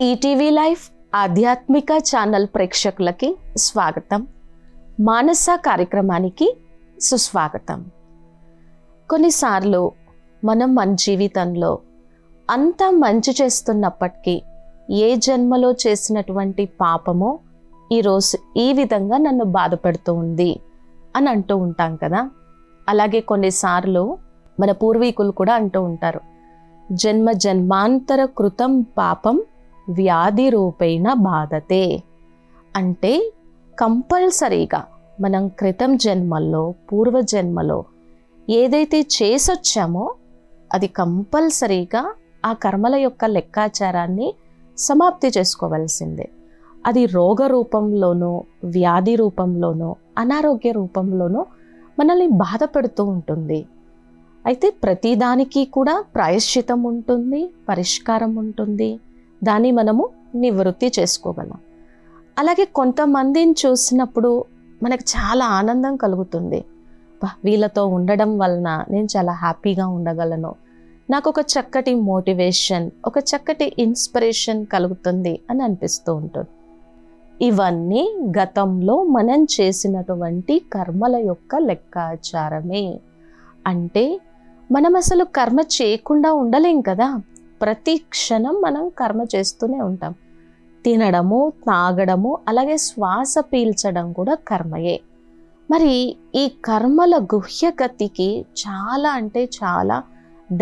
ETV life ఆధ్యాత్మిక channel ప్రేక్షకులకి స్వాగతం. మానస కార్యక్రమానికి సుస్వాగతం. కొన్నిసార్లు మనం మన జీవితంలో అంత మంచి చేస్తున్నప్పటికీ ఏ జన్మలో చేసినటువంటి పాపమో ఈరోజు ఈ విధంగా నన్ను బాధపెడుతూ ఉంది అని అంటూ ఉంటాం కదా. అలాగే కొన్నిసార్లు మన పూర్వీకులు కూడా అంటూ ఉంటారు, జన్మ జన్మాంతర కృతం పాపం వ్యాధి రూపేణ బాధతే. అంటే కంపల్సరీగా మనం క్రితం జన్మల్లో పూర్వజన్మలో ఏదైతే చేసొచ్చామో అది కంపల్సరీగా ఆ కర్మల యొక్క లెక్కాచారాన్ని సమాప్తి చేసుకోవాల్సిందే. అది రోగ రూపంలోనో వ్యాధి రూపంలోనో అనారోగ్య రూపంలోనో మనల్ని బాధ పెడుతూ ఉంటుంది. అయితే ప్రతిదానికి కూడా ప్రాయశ్చితం ఉంటుంది, పరిష్కారం ఉంటుంది, దాన్ని మనము నివృత్తి చేసుకోగలం. అలాగే కొంతమందిని చూసినప్పుడు మనకు చాలా ఆనందం కలుగుతుంది. వీళ్ళతో ఉండడం వలన నేను చాలా హ్యాపీగా ఉండగలను, నాకు ఒక చక్కటి మోటివేషన్, ఒక చక్కటి ఇన్స్పిరేషన్ కలుగుతుంది అని అనిపిస్తూ ఉంటుంది. ఇవన్నీ గతంలో మనం చేసినటువంటి కర్మల యొక్క లెక్కాచారమే. అంటే మనం అసలు కర్మ చేయకుండా ఉండలేం కదా. ప్రతి క్షణం మనం కర్మ చేస్తూనే ఉంటాం. తినడము, తాగడము, అలాగే శ్వాస పీల్చడం కూడా కర్మయే. మరి ఈ కర్మల గుహ్యగతికి చాలా అంటే చాలా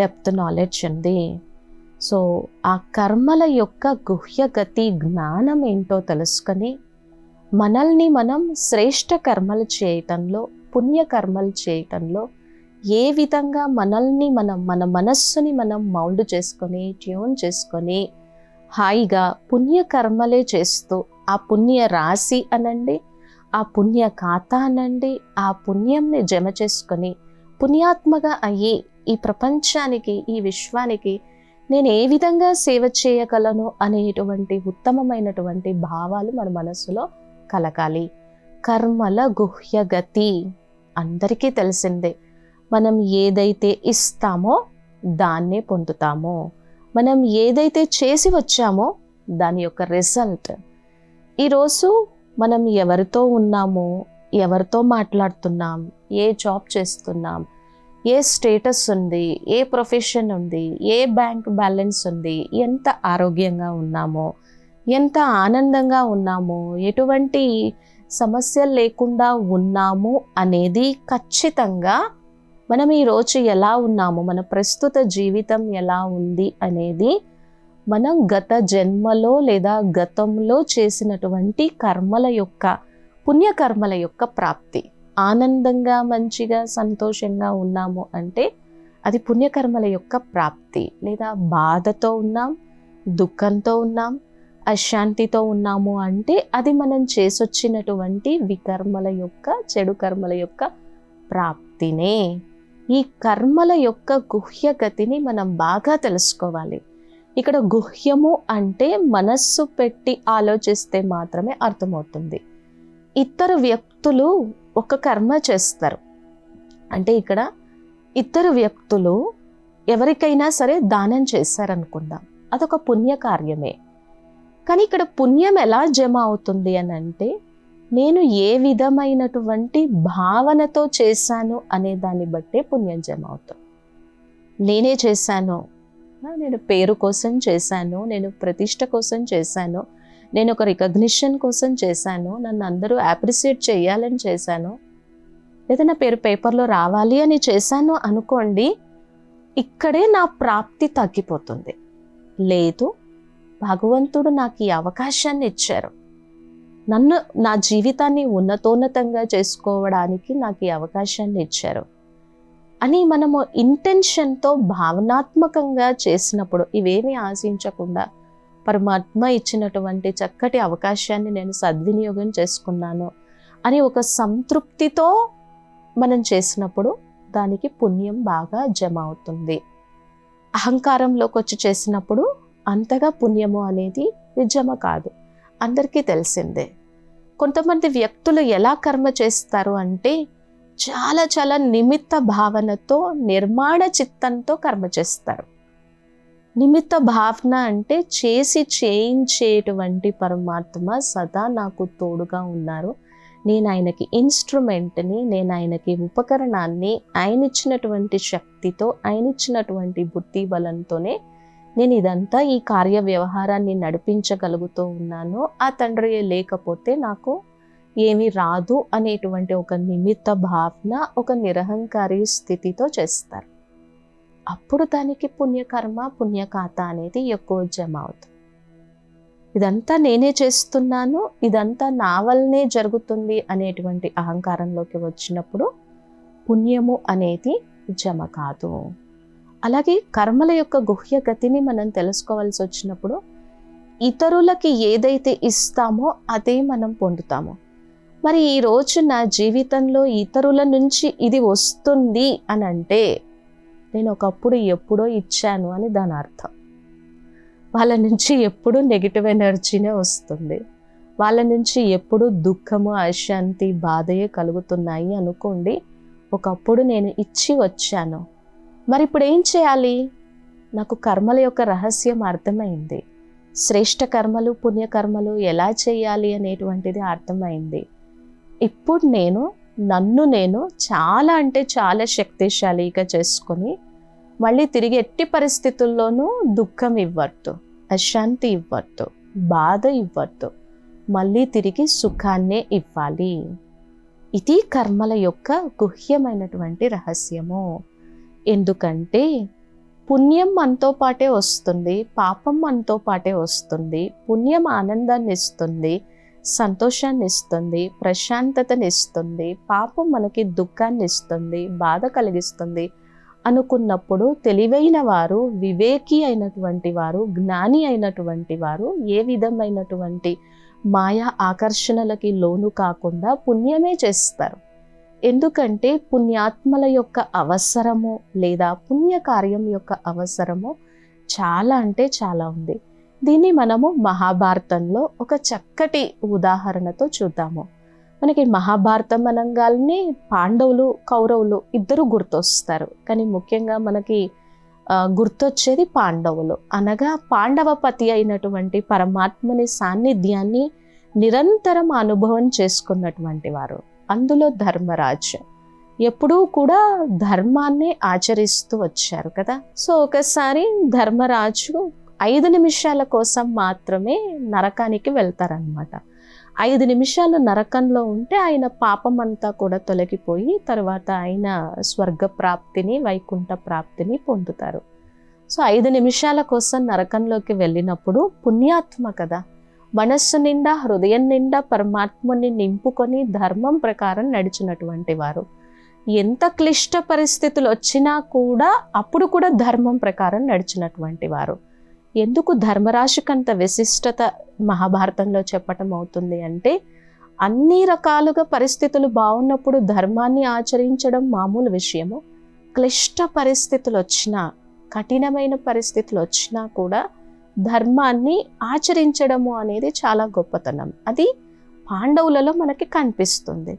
డెప్త్ నాలెడ్జ్ ఉంది. సో ఆ కర్మల యొక్క గుహ్యగతి జ్ఞానం ఏంటో తెలుసుకొని మనల్ని మనం శ్రేష్ఠ కర్మలు చేయటంలో, పుణ్యకర్మలు చేయటంలో ఏ విధంగా మనల్ని మన మనస్సుని మనం మౌల్డ్ చేసుకొని, ట్యూన్ చేసుకొని హాయిగా పుణ్యకర్మలే చేస్తూ ఆ పుణ్య రాశి అనండి, ఆ పుణ్య ఖాతా అనండి, ఆ పుణ్యంని జమ చేసుకొని పుణ్యాత్మగా అయ్యి ఈ ప్రపంచానికి, ఈ విశ్వానికి నేను ఏ విధంగా సేవ చేయగలను అనేటువంటి ఉత్తమమైనటువంటి భావాలు మన మనసులో కలగాలి. కర్మల గుహ్యగతి అందరికీ తెలిసిందే. మనం ఏదైతే ఇస్తామో దాన్నే పొందుతామో, మనం ఏదైతే చేసి వచ్చామో దాని యొక్క రిజల్ట్. ఈరోజు మనం ఎవరితో ఉన్నామో, ఎవరితో మాట్లాడుతున్నాం, ఏ జాబ్ చేస్తున్నాం, ఏ స్టేటస్ ఉంది, ఏ ప్రొఫెషన్ ఉంది, ఏ బ్యాంక్ బ్యాలెన్స్ ఉంది, ఎంత ఆరోగ్యంగా ఉన్నామో, ఎంత ఆనందంగా ఉన్నామో, ఎటువంటి సమస్యలు లేకుండా ఉన్నాము అనేది ఖచ్చితంగా మనం ఈరోజు ఎలా ఉన్నాము, మన ప్రస్తుత జీవితం ఎలా ఉంది అనేది మనం గత జన్మలో లేదా గతంలో చేసినటువంటి కర్మల యొక్క, పుణ్యకర్మల యొక్క ప్రాప్తి. ఆనందంగా, మంచిగా, సంతోషంగా ఉన్నాము అంటే అది పుణ్యకర్మల యొక్క ప్రాప్తి. లేదా బాధతో ఉన్నాం, దుఃఖంతో ఉన్నాం, అశాంతితో ఉన్నాము అంటే అది మనం చేసొచ్చినటువంటి వికర్మల యొక్క, చెడు కర్మల యొక్క ప్రాప్తినే. ఈ కర్మల యొక్క గుహ్యగతిని మనం బాగా తెలుసుకోవాలి. ఇక్కడ గుహ్యము అంటే మనస్సు పెట్టి ఆలోచిస్తే మాత్రమే అర్థమవుతుంది. ఇద్దరు వ్యక్తులు ఒక కర్మ చేస్తారు అంటే ఇక్కడ ఇద్దరు వ్యక్తులు ఎవరికైనా సరే దానం చేశారనుకుందాం, అదొక పుణ్యకార్యమే. కానీ ఇక్కడ పుణ్యం ఎలా జమ అవుతుంది అని అంటే నేను ఏ విధమైనటువంటి భావనతో చేశాను అనే దాన్ని బట్టే పుణ్యం జమ అవుతుంది. నేనే చేశాను, నేను పేరు కోసం చేశాను, నేను ప్రతిష్ట కోసం చేశాను, నేను ఒక రికగ్నిషన్ కోసం చేశాను, నన్ను అందరూ అప్రిషియేట్ చేయాలని చేశాను, లేదా నా పేరు పేపర్లో రావాలి అని చేశాను అనుకోండి, ఇక్కడే నా ప్రాప్తి తగ్గిపోతుంది. లేదు, భగవంతుడు నాకు ఈ అవకాశాన్ని ఇచ్చారు, నన్ను, నా జీవితాన్ని ఉన్నతోన్నతంగా చేసుకోవడానికి నాకు ఈ అవకాశాన్ని ఇచ్చారు అని మనము ఇంటెన్షన్తో భావనాత్మకంగా చేసినప్పుడు, ఇవేమీ ఆశించకుండా పరమాత్మ ఇచ్చినటువంటి చక్కటి అవకాశాన్ని నేను సద్వినియోగం చేసుకున్నాను అని ఒక సంతృప్తితో మనం చేసినప్పుడు దానికి పుణ్యం బాగా జమ అవుతుంది. అహంకారంలోకి వచ్చి చేసినప్పుడు అంతగా పుణ్యము అనేది జమ కాదు, అందరికీ తెలిసిందే. కొంతమంది వ్యక్తులు ఎలా కర్మ చేస్తారు అంటే చాలా చాలా నిమిత్త భావనతో, నిర్మాణ చిత్తంతో కర్మ చేస్తారు. నిమిత్త భావన అంటే చేసి చేయించేటువంటి పరమాత్మ సదా నాకు తోడుగా ఉన్నారు. నేను ఆయనకి ఇన్స్ట్రుమెంట్ని, నేను ఆయనకి ఉపకరణాన్ని, ఆయన ఇచ్చినటువంటి శక్తితో, ఆయన ఇచ్చినటువంటి బుద్ధి బలంతోనే నేను ఇదంతా ఈ కార్య వ్యవహారాన్ని నడిపించగలుగుతూ ఉన్నాను. ఆ తండ్రి లేకపోతే నాకు ఏమీ రాదు అనేటువంటి ఒక నిమిత్త భావన, ఒక నిరహంకారి స్థితితో చేస్తారు. అప్పుడు దానికి పుణ్యకర్మ, పుణ్యఖాత అనేది ఎక్కువ జమ అవుతుంది. ఇదంతా నేనే చేస్తున్నాను, ఇదంతా నా వల్లనే జరుగుతుంది అనేటువంటి అహంకారంలోకి వచ్చినప్పుడు పుణ్యము అనేది జమ కాదు. అలాగే కర్మల యొక్క గుహ్య గతిని మనం తెలుసుకోవాల్సి వచ్చినప్పుడు ఇతరులకి ఏదైతే ఇస్తామో అదే మనం పొందుతాము. మరి ఈ రోజు నా జీవితంలో ఇతరుల నుంచి ఇది వస్తుంది అని అంటే నేను ఒకప్పుడు ఎప్పుడో ఇచ్చాను అని దాని అర్థం. వాళ్ళ నుంచి ఎప్పుడు నెగిటివ్ ఎనర్జీనే వస్తుంది, వాళ్ళ నుంచి ఎప్పుడు దుఃఖము, అశాంతి, బాధయే కలుగుతున్నాయి అనుకోండి. ఒకప్పుడు నేను ఇచ్చి వచ్చాను. మరి ఇప్పుడు ఏం చేయాలి? నాకు కర్మల యొక్క రహస్యం అర్థమైంది. శ్రేష్ఠ కర్మలు, పుణ్యకర్మలు ఎలా చేయాలి అనేటువంటిది అర్థమైంది. ఇప్పుడు నన్ను నేను చాలా అంటే చాలా శక్తిశాలిగా చేసుకొని మళ్ళీ తిరిగి ఎట్టి పరిస్థితుల్లోనూ దుఃఖం ఇవ్వద్దు, అశాంతి ఇవ్వద్దు, బాధ ఇవ్వద్దు, మళ్ళీ తిరిగి సుఖాన్నే ఇవ్వాలి. ఇది కర్మల యొక్క గుహ్యమైనటువంటి రహస్యము. ఎందుకంటే పుణ్యం మనతో పాటే వస్తుంది, పాపం మనతో పాటే వస్తుంది. పుణ్యం ఆనందాన్ని ఇస్తుంది, సంతోషాన్ని ఇస్తుంది, ప్రశాంతతని ఇస్తుంది. పాపం మనకి దుఃఖాన్ని ఇస్తుంది, బాధ కలిగిస్తుంది అనుకున్నప్పుడు తెలివైన వారు, వివేకి అయినటువంటి వారు, జ్ఞాని అయినటువంటి వారు ఏ విధమైనటువంటి మాయా ఆకర్షణలకి లోను కాకుండా పుణ్యమే చేస్తారు. ఎందుకంటే పుణ్యాత్మల యొక్క అవసరము లేదా పుణ్యకార్యం యొక్క అవసరము చాలా అంటే చాలా ఉంది. దీన్ని మనము మహాభారతంలో ఒక చక్కటి ఉదాహరణతో చూద్దాము. మనకి మహాభారతం అనగానే పాండవులు, కౌరవులు ఇద్దరు గుర్తొస్తారు. కానీ ముఖ్యంగా మనకి గుర్తొచ్చేది పాండవులు. అనగా పాండవపతి అయినటువంటి పరమాత్మని సాన్నిధ్యాన్ని నిరంతరం అనుభవం చేసుకున్నటువంటి వారు. అందులో ధర్మరాజు ఎప్పుడూ కూడా ధర్మాన్ని ఆచరిస్తూ వచ్చారు కదా. సో ఒకసారి ధర్మరాజు 5 నిమిషాల కోసం మాత్రమే నరకానికి వెళ్తారనమాట. 5 నిమిషాలు నరకంలో ఉంటే ఆయన పాపం అంతా కూడా తొలగిపోయి తర్వాత ఆయన స్వర్గ ప్రాప్తిని, వైకుంఠ ప్రాప్తిని పొందుతారు. సో 5 నిమిషాల కోసం నరకంలోకి వెళ్ళినప్పుడు పుణ్యాత్మ కదా, మనస్సు నిండా, హృదయం నిండా పరమాత్మని నింపుకొని ధర్మం ప్రకారం నడిచినటువంటి వారు. ఎంత క్లిష్ట పరిస్థితులు వచ్చినా కూడా అప్పుడు కూడా ధర్మం ప్రకారం నడిచినటువంటి వారు. ఎందుకు ధర్మరాశికంత విశిష్టత మహాభారతంలో చెప్పటం అవుతుంది అంటే, అన్ని రకాలుగా పరిస్థితులు బాగున్నప్పుడు ధర్మాన్ని ఆచరించడం మామూలు విషయము. క్లిష్ట పరిస్థితులు వచ్చినా, కఠినమైన పరిస్థితులు వచ్చినా కూడా ధర్మాన్ని ఆచరించడము అనేది చాలా గొప్పతనం. అది పాండవులలో మనకి కనిపిస్తుంది.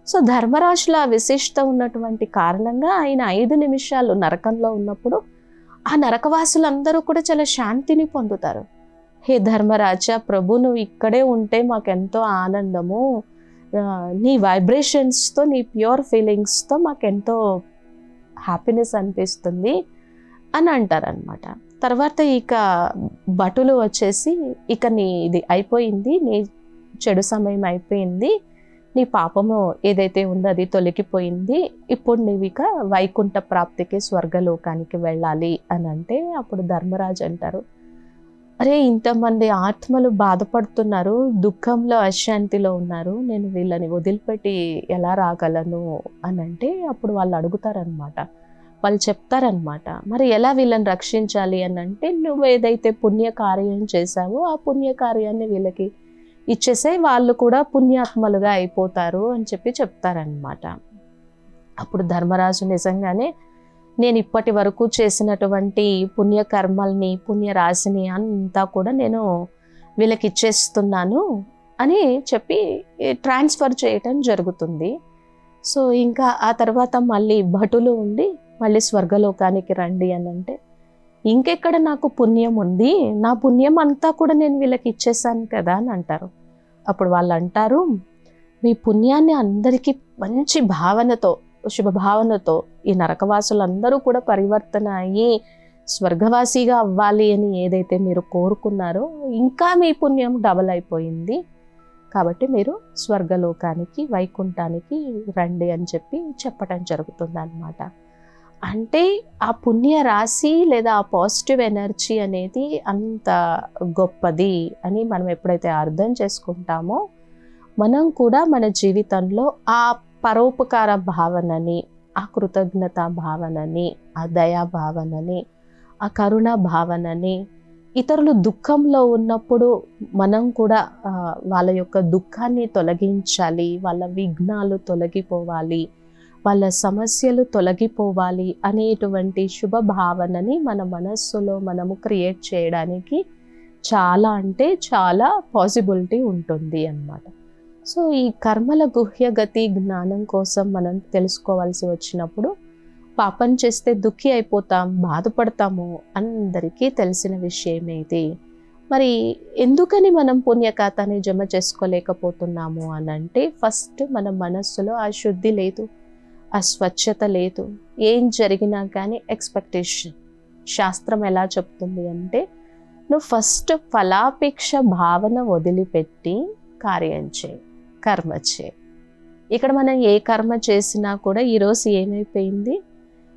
సో ధర్మరాశుల విశిష్ట ఉన్నటువంటి కారణంగా ఆయన 5 నిమిషాలు నరకంలో ఉన్నప్పుడు ఆ నరకవాసులందరూ కూడా చాలా శాంతిని పొందుతారు. హే ధర్మరాజా, ప్రభు నువ్వు ఇక్కడే ఉంటే మాకెంతో ఆనందము, నీ వైబ్రేషన్స్తో, నీ ప్యూర్ ఫీలింగ్స్తో మాకెంతో హ్యాపీనెస్ అనిపిస్తుంది అని అంటారనమాట. తర్వాత ఇక భటులు వచ్చేసి, ఇక ఇది అయిపోయింది, నీ చెడు సమయం అయిపోయింది, నీ పాపము ఏదైతే ఉందో అది తొలగిపోయింది, ఇప్పుడు నీవు ఇక వైకుంఠ ప్రాప్తికి, స్వర్గలోకానికి వెళ్ళాలి అని అంటే, అప్పుడు ధర్మరాజు అంటారు, అరే ఇంతమంది ఆత్మలు బాధపడుతున్నారు, దుఃఖంలో, అశాంతిలో ఉన్నారు, నేను వీళ్ళని వదిలిపెట్టి ఎలా రాగలను అని అంటే, అప్పుడు వాళ్ళు అడుగుతారనమాట. వాళ్ళు చెప్తారనమాట, మరి ఎలా వీళ్ళని రక్షించాలి అని అంటే, నువ్వు ఏదైతే పుణ్యకార్యం చేశావో ఆ పుణ్యకార్యాన్ని వీళ్ళకి ఇచ్చేసే, వాళ్ళు కూడా పుణ్యాత్మలుగా అయిపోతారు అని చెప్తారనమాట. అప్పుడు ధర్మరాజు నిజంగానే నేను ఇప్పటి వరకు చేసినటువంటి పుణ్యకర్మల్ని, పుణ్యరాశిని అంతా కూడా నేను వీళ్ళకి ఇచ్చేస్తున్నాను అని చెప్పి ట్రాన్స్ఫర్ చేయటం జరుగుతుంది. సో ఇంకా ఆ తర్వాత మళ్ళీ భటులు ఉండి మళ్ళీ స్వర్గలోకానికి రండి అని అంటే, ఇంకెక్కడ నాకు పుణ్యం ఉంది, నా పుణ్యం అంతా కూడా నేను వీళ్ళకి ఇచ్చేసాను కదా అని అంటారు. అప్పుడు వాళ్ళు అంటారు, మీ పుణ్యాన్ని అందరికీ మంచి భావనతో, శుభభావనతో ఈ నరకవాసులందరూ కూడా పరివర్తన అయ్యి స్వర్గవాసిగా అవ్వాలి అని ఏదైతే మీరు కోరుకున్నారో ఇంకా మీ పుణ్యం డబల్ అయిపోయింది, కాబట్టి మీరు స్వర్గలోకానికి వైకుంఠానికి రండి అని చెప్పడం జరుగుతుంది అన్నమాట. అంటే ఆ పుణ్య రాశి లేదా ఆ పాజిటివ్ ఎనర్జీ అనేది అంత గొప్పది అని మనం ఎప్పుడైతే అర్థం చేసుకుంటామో, మనం కూడా మన జీవితంలో ఆ పరోపకార భావనని, ఆ కృతజ్ఞత భావనని, ఆ దయా భావనని, ఆ కరుణ భావనని, ఇతరులు దుఃఖంలో ఉన్నప్పుడు మనం కూడా వాళ్ళ యొక్క దుఃఖాన్ని తొలగించాలి, వాళ్ళ విఘ్నాలు తొలగిపోవాలి, వాళ్ళ సమస్యలు తొలగిపోవాలి అనేటువంటి శుభ భావనని మన మనస్సులో మనము క్రియేట్ చేయడానికి చాలా అంటే చాలా పాసిబిలిటీ ఉంటుంది అన్నమాట. సో ఈ కర్మల గుహ్యగతి జ్ఞానం కోసం మనం తెలుసుకోవాల్సి వచ్చినప్పుడు, పాపం చేస్తే దుఃఖి అయిపోతాం, బాధపడతాము, అందరికీ తెలిసిన విషయమే ఇది. మరి ఎందుకని మనం పుణ్యఖాతాన్ని జమ చేసుకోలేకపోతున్నాము అని అంటే, ఫస్ట్ మన మనస్సులో ఆ శుద్ధి లేదు, ఆ స్వచ్ఛత లేదు. ఏం జరిగినా కానీ ఎక్స్పెక్టేషన్. శాస్త్రం ఎలా చెప్తుంది అంటే, నువ్వు ఫస్ట్ ఫలాపేక్ష భావన వదిలిపెట్టి కార్యం చేయి, కర్మ చేయి. ఇక్కడ మనం ఏ కర్మ చేసినా కూడా ఈరోజు ఏమైపోయింది,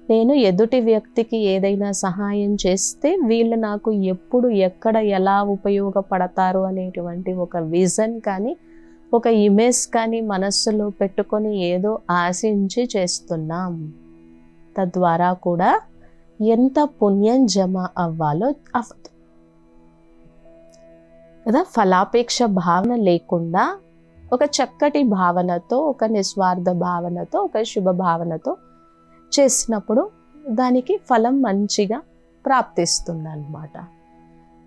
నేను ఎదుటి వ్యక్తికి ఏదైనా సహాయం చేస్తే వీళ్ళు నాకు ఎప్పుడు ఎక్కడ ఎలా ఉపయోగపడతారు అనేటువంటి ఒక విజన్ కానీ ఒక ఇమేజ్ కానీ మనస్సులో పెట్టుకొని ఏదో ఆశించి చేస్తున్నాం. తద్వారా కూడా ఎంత పుణ్యం జమ అవ్వాలో అవ్వదు కదా. ఫలాపేక్ష భావన లేకుండా ఒక చక్కటి భావనతో, ఒక నిస్వార్థ భావనతో, ఒక శుభ భావనతో చేసినప్పుడు దానికి ఫలం మంచిగా ప్రాప్తిస్తుంది అన్నమాట.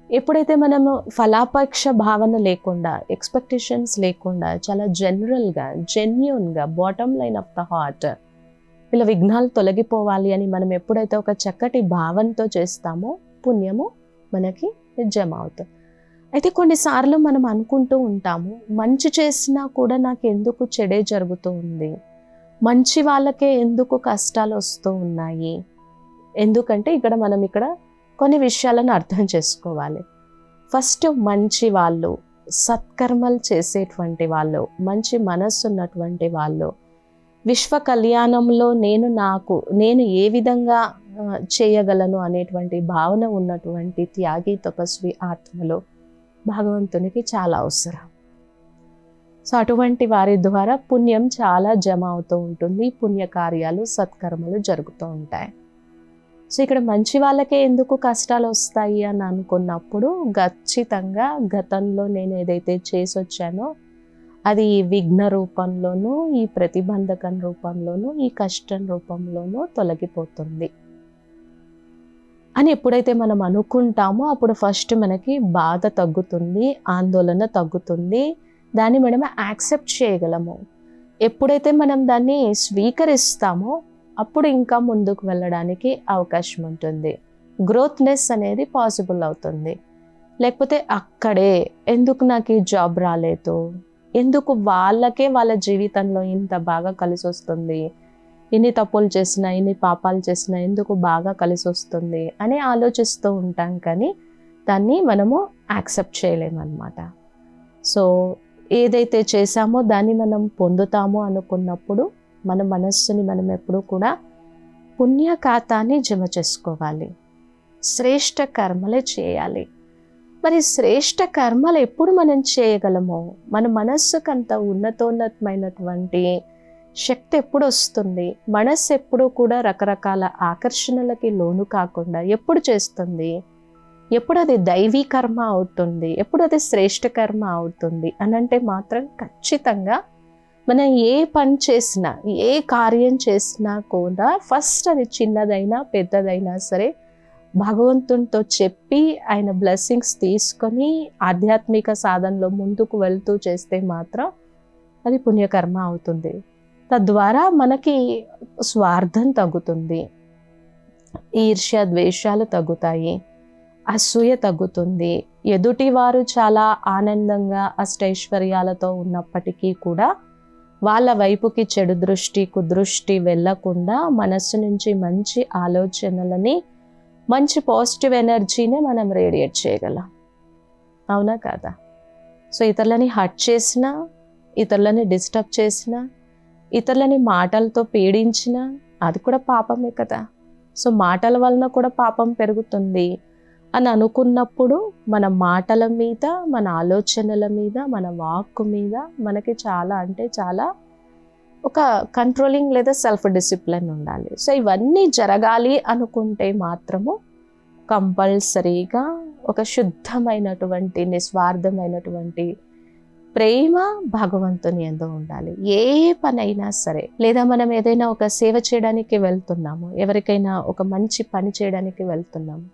ఎప్పుడైతే మనము ఫలాపేక్ష భావన లేకుండా, ఎక్స్పెక్టేషన్స్ లేకుండా, చాలా జనరల్గా, జెన్యూన్గా, bottom line of the heart వీళ్ళ విఘ్నాలు తొలగిపోవాలి అని మనం ఎప్పుడైతే ఒక చక్కటి భావనతో చేస్తామో పుణ్యము మనకి జమ అవుతుంది. అయితే కొన్నిసార్లు మనం అనుకుంటూ ఉంటాము, మంచి చేసినా కూడా నాకు ఎందుకు చెడే జరుగుతూ ఉంది, మంచి వాళ్ళకే ఎందుకు కష్టాలు వస్తూ ఉన్నాయి. ఎందుకంటే ఇక్కడ కొన్ని విషయాలను అర్థం చేసుకోవాలి. ఫస్ట్ మంచి వాళ్ళు, సత్కర్మలు చేసేటువంటి వాళ్ళు, మంచి మనస్సు ఉన్నటువంటి వాళ్ళు, విశ్వ కళ్యాణంలో నేను ఏ విధంగా చేయగలను అనేటువంటి భావన ఉన్నటువంటి త్యాగి తపస్వి ఆత్మలో భగవంతునికి చాలా అవసరం. సో అటువంటి వారి ద్వారా పుణ్యం చాలా జమ అవుతూ ఉంటుంది, పుణ్యకార్యాలు సత్కర్మలు జరుగుతూ ఉంటాయి. సో ఇక్కడ మంచి వాళ్ళకే ఎందుకు కష్టాలు వస్తాయి అని అనుకున్నప్పుడు, ఖచ్చితంగా గతంలో నేను ఏదైతే చేసి వచ్చానో అది ఈ విఘ్న రూపంలోనూ, ఈ ప్రతిబంధకం రూపంలోనూ, ఈ కష్టం రూపంలోనూ తొలగిపోతుంది అని ఎప్పుడైతే మనం అనుకుంటామో అప్పుడు ఫస్ట్ మనకి బాధ తగ్గుతుంది, ఆందోళన తగ్గుతుంది, దాన్ని మనం యాక్సెప్ట్ చేయగలము. ఎప్పుడైతే మనం దాన్ని స్వీకరిస్తామో అప్పుడు ఇంకా ముందుకు వెళ్ళడానికి అవకాశం ఉంటుంది, గ్రోత్నెస్ అనేది పాసిబుల్ అవుతుంది. లేకపోతే అక్కడే ఎందుకు నాకు ఈ జాబ్ రాలేదు, ఎందుకు వాళ్ళకే వాళ్ళ జీవితంలో ఇంత బాగా కలిసి వస్తుంది, ఇన్ని తప్పులు చేసినా, ఇన్ని పాపాలు చేసినా ఎందుకు బాగా కలిసి వస్తుంది అని ఆలోచిస్తూ ఉంటాం, కానీ దాన్ని మనము యాక్సెప్ట్ చేయలేమన్నమాట. సో ఏదైతే చేశామో దాన్ని మనం పొందుతామో అనుకున్నప్పుడు మన మనస్సుని మనం ఎప్పుడూ కూడా పుణ్య ఖాతాన్ని జమ చేసుకోవాలి, శ్రేష్ఠ కర్మలే చేయాలి. మరి శ్రేష్ఠ కర్మలు ఎప్పుడు మనం చేయగలమో, మన మనస్సుకు అంత ఉన్నతోన్నతమైనటువంటి శక్తి ఎప్పుడు వస్తుంది, మనస్సు ఎప్పుడు కూడా రకరకాల ఆకర్షణలకి లోను కాకుండా ఎప్పుడు చేస్తుంది, ఎప్పుడు అది దైవీ కర్మ అవుతుంది, ఎప్పుడు అది శ్రేష్ఠ కర్మ అవుతుంది అనంటే మాత్రం ఖచ్చితంగా మనం ఏ పని చేసినా, ఏ కార్యం చేసినా కూడా ఫస్ట్ అది చిన్నదైనా పెద్దదైనా సరే భగవంతునితో చెప్పి ఆయన బ్లెస్సింగ్స్ తీసుకొని ఆధ్యాత్మిక సాధనలో ముందుకు వెళ్తూ చేస్తే మాత్రం అది పుణ్యకర్మ అవుతుంది. తద్వారా మనకి స్వార్థం తగ్గుతుంది, ఈర్ష్య ద్వేషాలు తగ్గుతాయి, అసూయ తగ్గుతుంది. ఎదుటివారు చాలా ఆనందంగా అష్టైశ్వర్యాలతో ఉన్నప్పటికీ కూడా వాళ్ళ వైపుకి చెడు దృష్టి కుదృష్టి వెళ్ళకుండా మనస్సు నుంచి మంచి ఆలోచనలని, మంచి పాజిటివ్ ఎనర్జీని మనం రేడియేట్ చేయగలం. అవునా కాదా? సో ఇతరులని హర్ట్ చేసినా, ఇతరులని డిస్టర్బ్ చేసినా, ఇతరులని మాటలతో పీడించినా అది కూడా పాపమే కదా. సో మాటల వలన కూడా పాపం పెరుగుతుంది అని అనుకున్నప్పుడు మన మాటల మీద, మన ఆలోచనల మీద, మన వాక్కు మీద మనకి చాలా అంటే చాలా ఒక కంట్రోలింగ్ లేదా సెల్ఫ్ డిసిప్లిన్ ఉండాలి. సో ఇవన్నీ జరగాలి అనుకుంటే మాత్రము కంపల్సరీగా ఒక శుద్ధమైనటువంటి నిస్వార్థమైనటువంటి ప్రేమ భగవంతుని యందు ఉండాలి. ఏ పనైనా సరే, లేదా మనం ఏదైనా ఒక సేవ చేయడానికి వెళ్తున్నాము, ఎవరికైనా ఒక మంచి పని చేయడానికి వెళ్తున్నాము,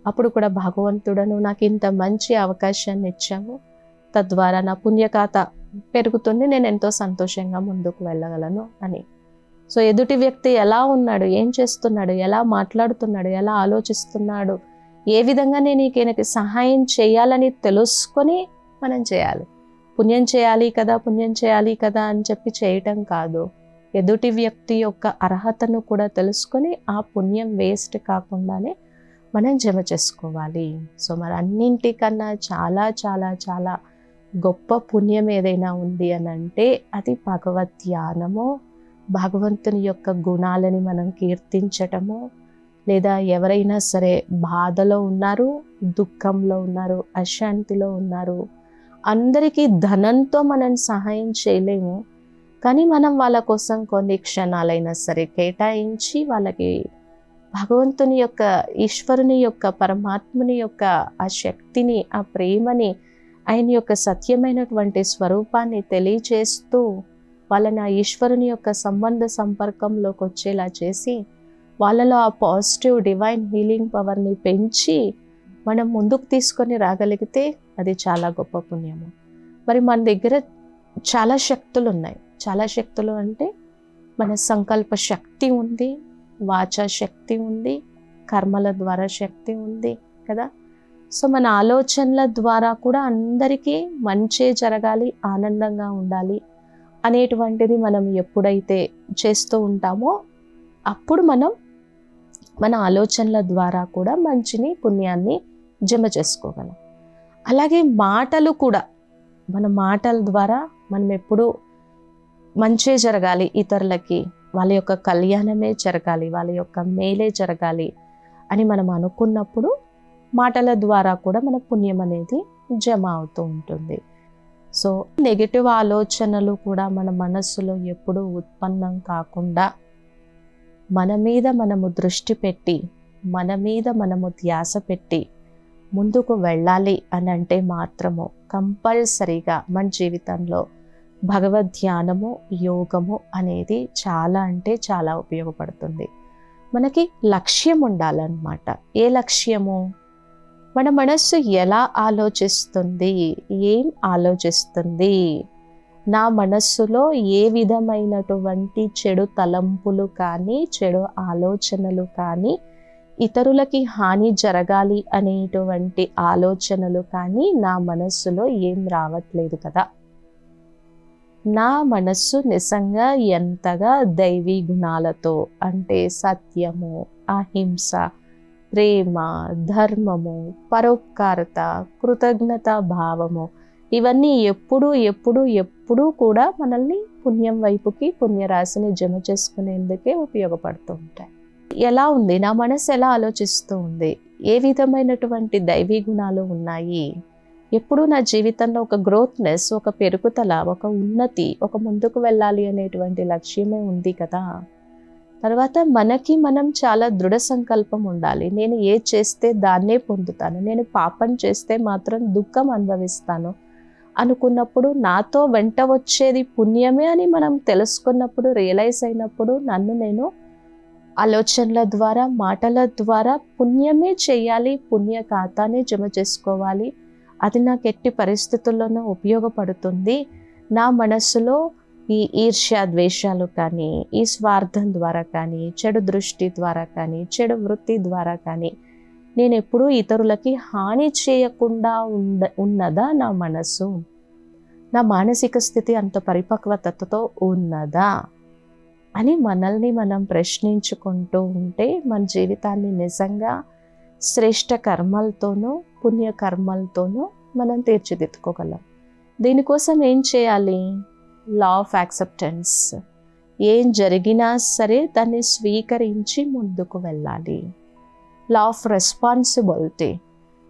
అప్పుడు కూడా భగవంతుడను నాకు ఇంత మంచి అవకాశాన్ని ఇచ్చాము, తద్వారా నా పుణ్యఖాత పెరుగుతుంది, నేను ఎంతో సంతోషంగా ముందుకు వెళ్ళగలను అని. సో ఎదుటి వ్యక్తి ఎలా ఉన్నాడు, ఏం చేస్తున్నాడు, ఎలా మాట్లాడుతున్నాడు, ఎలా ఆలోచిస్తున్నాడు, ఏ విధంగా నేను ఈయనకి సహాయం చేయాలని తెలుసుకొని మనం చేయాలి. పుణ్యం చేయాలి కదా, పుణ్యం చేయాలి కదా అని చెప్పి చేయటం కాదు. ఎదుటి వ్యక్తి యొక్క అర్హతను కూడా తెలుసుకొని ఆ పుణ్యం వేస్ట్ కాకుండానే మనం జమ చేసుకోవాలి. సో మరి అన్నింటికన్నా చాలా చాలా చాలా గొప్ప పుణ్యం ఏదైనా ఉంది అని అంటే అది భగవద్ ధ్యానము, భగవంతుని యొక్క గుణాలని మనం కీర్తించటము. లేదా ఎవరైనా సరే బాధలో ఉన్నారు, దుఃఖంలో ఉన్నారు, అశాంతిలో ఉన్నారు, అందరికీ ధనంతో మనం సహాయం చేయలేము, కానీ మనం వాళ్ళ కోసం కొన్ని క్షణాలైనా సరే కేటాయించి వాళ్ళకి భగవంతుని యొక్క, ఈశ్వరుని యొక్క, పరమాత్ముని యొక్క ఆ శక్తిని, ఆ ప్రేమని, ఆయన యొక్క సత్యమైనటువంటి స్వరూపాన్ని తెలియచేస్తూ వాళ్ళని ఆ ఈశ్వరుని యొక్క సంబంధ సంపర్కంలోకి వచ్చేలా చేసి వాళ్ళలో ఆ పాజిటివ్ డివైన్ హీలింగ్ పవర్ని పెంచి మనం ముందుకు తీసుకొని రాగలిగితే అది చాలా గొప్ప పుణ్యము. మరి మన దగ్గర చాలా శక్తులు ఉన్నాయి. చాలా శక్తులు అంటే మన సంకల్ప శక్తి ఉంది, వాచా శక్తి ఉంది, కర్మల ద్వారా శక్తి ఉంది కదా. సో మన ఆలోచనల ద్వారా కూడా అందరికీ మంచే జరగాలి, ఆనందంగా ఉండాలి అనేటువంటిది మనం ఎప్పుడైతే చేస్తూ ఉంటామో అప్పుడు మనం మన ఆలోచనల ద్వారా కూడా మంచిని, పుణ్యాన్ని జమ చేసుకోగలం. అలాగే మాటలు కూడా, మన మాటల ద్వారా మనం ఎప్పుడు మంచే జరగాలి, ఇతరులకి వాళ్ళ యొక్క కళ్యాణమే జరగాలి, వాళ్ళ యొక్క మేలే జరగాలి అని మనం అనుకున్నప్పుడు మాటల ద్వారా కూడా మన పుణ్యం అనేది జమ అవుతూ ఉంటుంది. సో నెగటివ్ ఆలోచనలు కూడా మన మనస్సులో ఎప్పుడూ ఉత్పన్నం కాకుండా మన మీద మనము దృష్టి పెట్టి, మన మీద మనము ధ్యాస పెట్టి ముందుకు వెళ్ళాలి అని అంటే మాత్రము కంపల్సరీగా మన జీవితంలో భగవద్ ధ్యానము, యోగము అనేది చాలా అంటే చాలా ఉపయోగపడుతుంది. మనకి లక్ష్యం ఉండాలన్నమాట. ఏ లక్ష్యము? మన మనస్సు ఎలా ఆలోచిస్తుంది, ఏం ఆలోచిస్తుంది, నా మనస్సులో ఏ విధమైనటువంటి చెడు తలంపులు కానీ, చెడు ఆలోచనలు కానీ, ఇతరులకి హాని జరగాలి అనేటువంటి ఆలోచనలు కానీ నా మనస్సులో ఏం రావట్లేదు కదా. నా మనస్సు నిజంగా ఎంతగా దైవీ గుణాలతో, అంటే సత్యము, అహింస, ప్రేమ, ధర్మము, పరోపకారత, కృతజ్ఞత భావము, ఇవన్నీ ఎప్పుడు ఎప్పుడు ఎప్పుడూ కూడా మనల్ని పుణ్యం వైపుకి, పుణ్యరాశిని జమ చేసుకునేందుకే ఉపయోగపడుతూ ఉంటాయి. ఎలా ఉంది నా మనసు, ఎలా ఆలోచిస్తూ ఉంది, ఏ విధమైనటువంటి దైవీ గుణాలు ఉన్నాయి, ఎప్పుడు నా జీవితంలో ఒక గ్రోత్నెస్, ఒక పెరుగుదల, ఒక ఉన్నతి, ఒక ముందుకు వెళ్ళాలి అనేటువంటి లక్ష్యమే ఉంది కదా. తర్వాత మనకి మనం చాలా దృఢ సంకల్పం ఉండాలి. నేను ఏ చేస్తే దాన్నే పొందుతాను, నేను పాపం చేస్తే మాత్రం దుఃఖం అనుభవిస్తాను అనుకున్నప్పుడు, నాతో వెంట వచ్చేది పుణ్యమే అని మనం తెలుసుకున్నప్పుడు, రియలైజ్ అయినప్పుడు, నన్ను నేను ఆలోచనల ద్వారా, మాటల ద్వారా పుణ్యమే చేయాలి, పుణ్య ఖాతానే జమ చేసుకోవాలి, అది నాకు ఎట్టి పరిస్థితుల్లోనూ ఉపయోగపడుతుంది, నా మనస్సులో ఈ ఈర్ష్య ద్వేషాలు కానీ, ఈ స్వార్థం ద్వారా కానీ, చెడు దృష్టి ద్వారా కానీ, చెడు వృత్తి ద్వారా కానీ నేను ఎప్పుడూ ఇతరులకి హాని చేయకుండా ఉన్నదా నా మనసు? నా మానసిక స్థితి అంత పరిపక్వతతో ఉన్నదా అని మనల్ని మనం ప్రశ్నించుకుంటూ ఉంటే మన జీవితాన్ని నిజంగా శ్రేష్ఠ కర్మలతోనూ పుణ్యకర్మలతోనూ మనం తీర్చిదిద్దుకోగలం. దీనికోసం ఏం చేయాలి? Law of acceptance. ఏం జరిగినా సరే దాన్ని స్వీకరించి ముందుకు వెళ్ళాలి. Law of responsibility.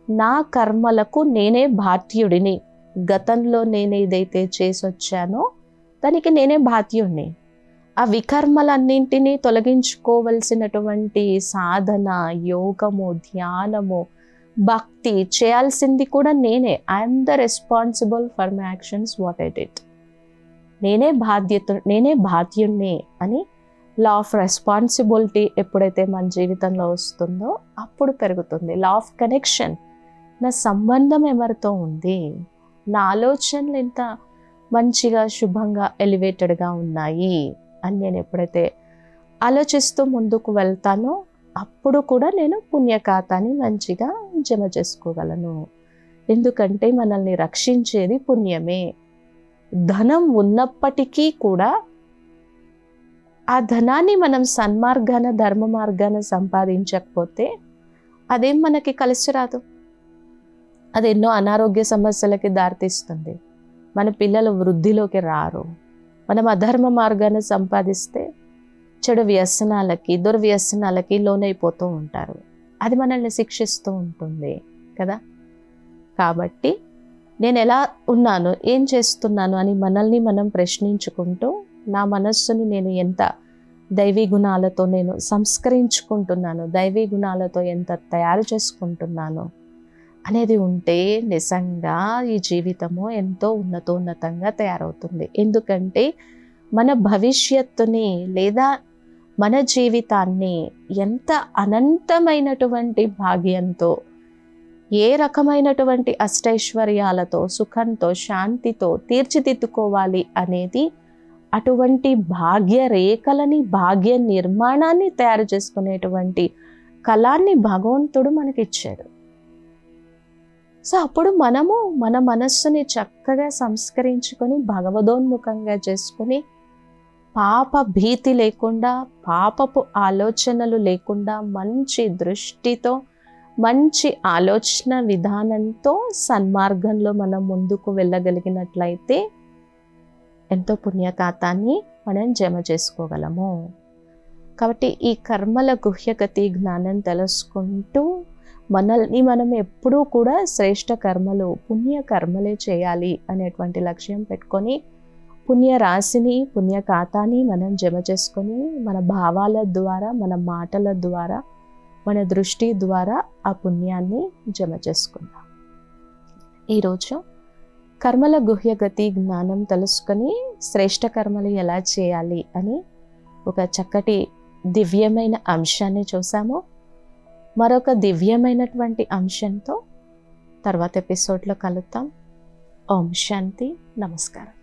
నా కర్మలకు నేనే బాధ్యుడిని. గతంలో నేను ఏదైతే చేసొచ్చానో దానికి నేనే బాధ్యుడిని. ఆ వికర్మలన్నింటినీ తొలగించుకోవలసినటువంటి సాధన, యోగము, ధ్యానము, భక్తి చేయాల్సింది కూడా నేనే. I'm the responsible for my actions what I did. నేనే బాధ్యుడిని అని లా ఆఫ్ రెస్పాన్సిబిలిటీ ఎప్పుడైతే మన జీవితంలో వస్తుందో అప్పుడు పెరుగుతుంది. Law of connection. నా సంబంధం ఎవరితో ఉంది, నా ఆలోచనలు ఎంత మంచిగా శుభంగా ఎలివేటెడ్గా ఉన్నాయి అని నేను ఎప్పుడైతే ఆలోచిస్తూ ముందుకు వెళ్తానో అప్పుడు కూడా నేను పుణ్యఖాతాని మంచిగా జమ చేసుకోగలను. ఎందుకంటే మనల్ని రక్షించేది పుణ్యమే. ధనం ఉన్నప్పటికీ కూడా ఆ ధనాన్ని మనం సన్మార్గాన, ధర్మ మార్గాన సంపాదించకపోతే అదేం మనకి కలిసి రాదు. అది ఎన్నో అనారోగ్య సమస్యలకి దారితీస్తుంది. మన పిల్లలు వృద్ధిలోకి రారు. మనం అధర్మ మార్గాన సంపాదిస్తే చెడు వ్యసనాలకి, దుర్వ్యసనాలకి లోనైపోతూ ఉంటారు. అది మనల్ని శిక్షిస్తూ ఉంటుంది కదా. కాబట్టి నేను ఎలా ఉన్నాను, ఏం చేస్తున్నాను అని మనల్ని మనం ప్రశ్నించుకుంటూ నా మనస్సుని నేను ఎంత దైవీ గుణాలతో నేను సంస్కరించుకుంటున్నాను, దైవీ గుణాలతో ఎంత తయారు చేసుకుంటున్నాను అనేది ఉంటే నిజంగా ఈ జీవితము ఎంతో ఉన్నతంగా తయారవుతుంది. ఎందుకంటే మన భవిష్యత్తుని లేదా మన జీవితాన్ని ఎంత అనంతమైనటువంటి భాగ్యంతో, ఏ రకమైనటువంటి అష్టైశ్వర్యాలతో, సుఖంతో, శాంతితో తీర్చిదిద్దుకోవాలి అనేది అటువంటి భాగ్య రేఖలని, భాగ్య నిర్మాణాన్ని తయారు చేసుకునేటువంటి కళాన్ని భగవంతుడు మనకిచ్చాడు. సో అప్పుడు మనము మన మనస్సుని చక్కగా సంస్కరించుకొని భగవదోన్ముఖంగా చేసుకుని పాప భీతి లేకుండా, పాపపు ఆలోచనలు లేకుండా, మంచి దృష్టితో, మంచి ఆలోచన విధానంతో సన్మార్గంలో మనం ముందుకు వెళ్ళగలిగినట్లయితే ఎంతో పుణ్యఖాతాన్ని మనం జమ చేసుకోగలము. కాబట్టి ఈ కర్మల గుహ్యగతి జ్ఞానం తెలుసుకుంటూ మనల్ని మనం ఎప్పుడూ కూడా శ్రేష్ఠ కర్మలు, పుణ్యకర్మలే చేయాలి అనేటువంటి లక్ష్యం పెట్టుకొని పుణ్యరాశిని, పుణ్యఖాతాన్ని మనం జమ చేసుకొని మన భావాల ద్వారా, మన మాటల ద్వారా, మన దృష్టి ద్వారా ఆ పుణ్యాన్ని జమ చేసుకుందాం. ఈరోజు కర్మల గుహ్యగతి జ్ఞానం తెలుసుకొని శ్రేష్ఠ కర్మలు ఎలా చేయాలి అని ఒక చక్కటి దివ్యమైన అంశాన్ని చూసాము. మరొక దివ్యమైనటువంటి అంశంతో తర్వాత ఎపిసోడ్లో కలుద్దాం. ఓం శాంతి. నమస్కారం.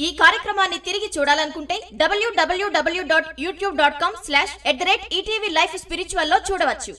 ఈ కార్యక్రమాన్ని తిరిగి చూడాలనుకుంటే www.youtube.com/ETV Life Spiritual లో చూడవచ్చు.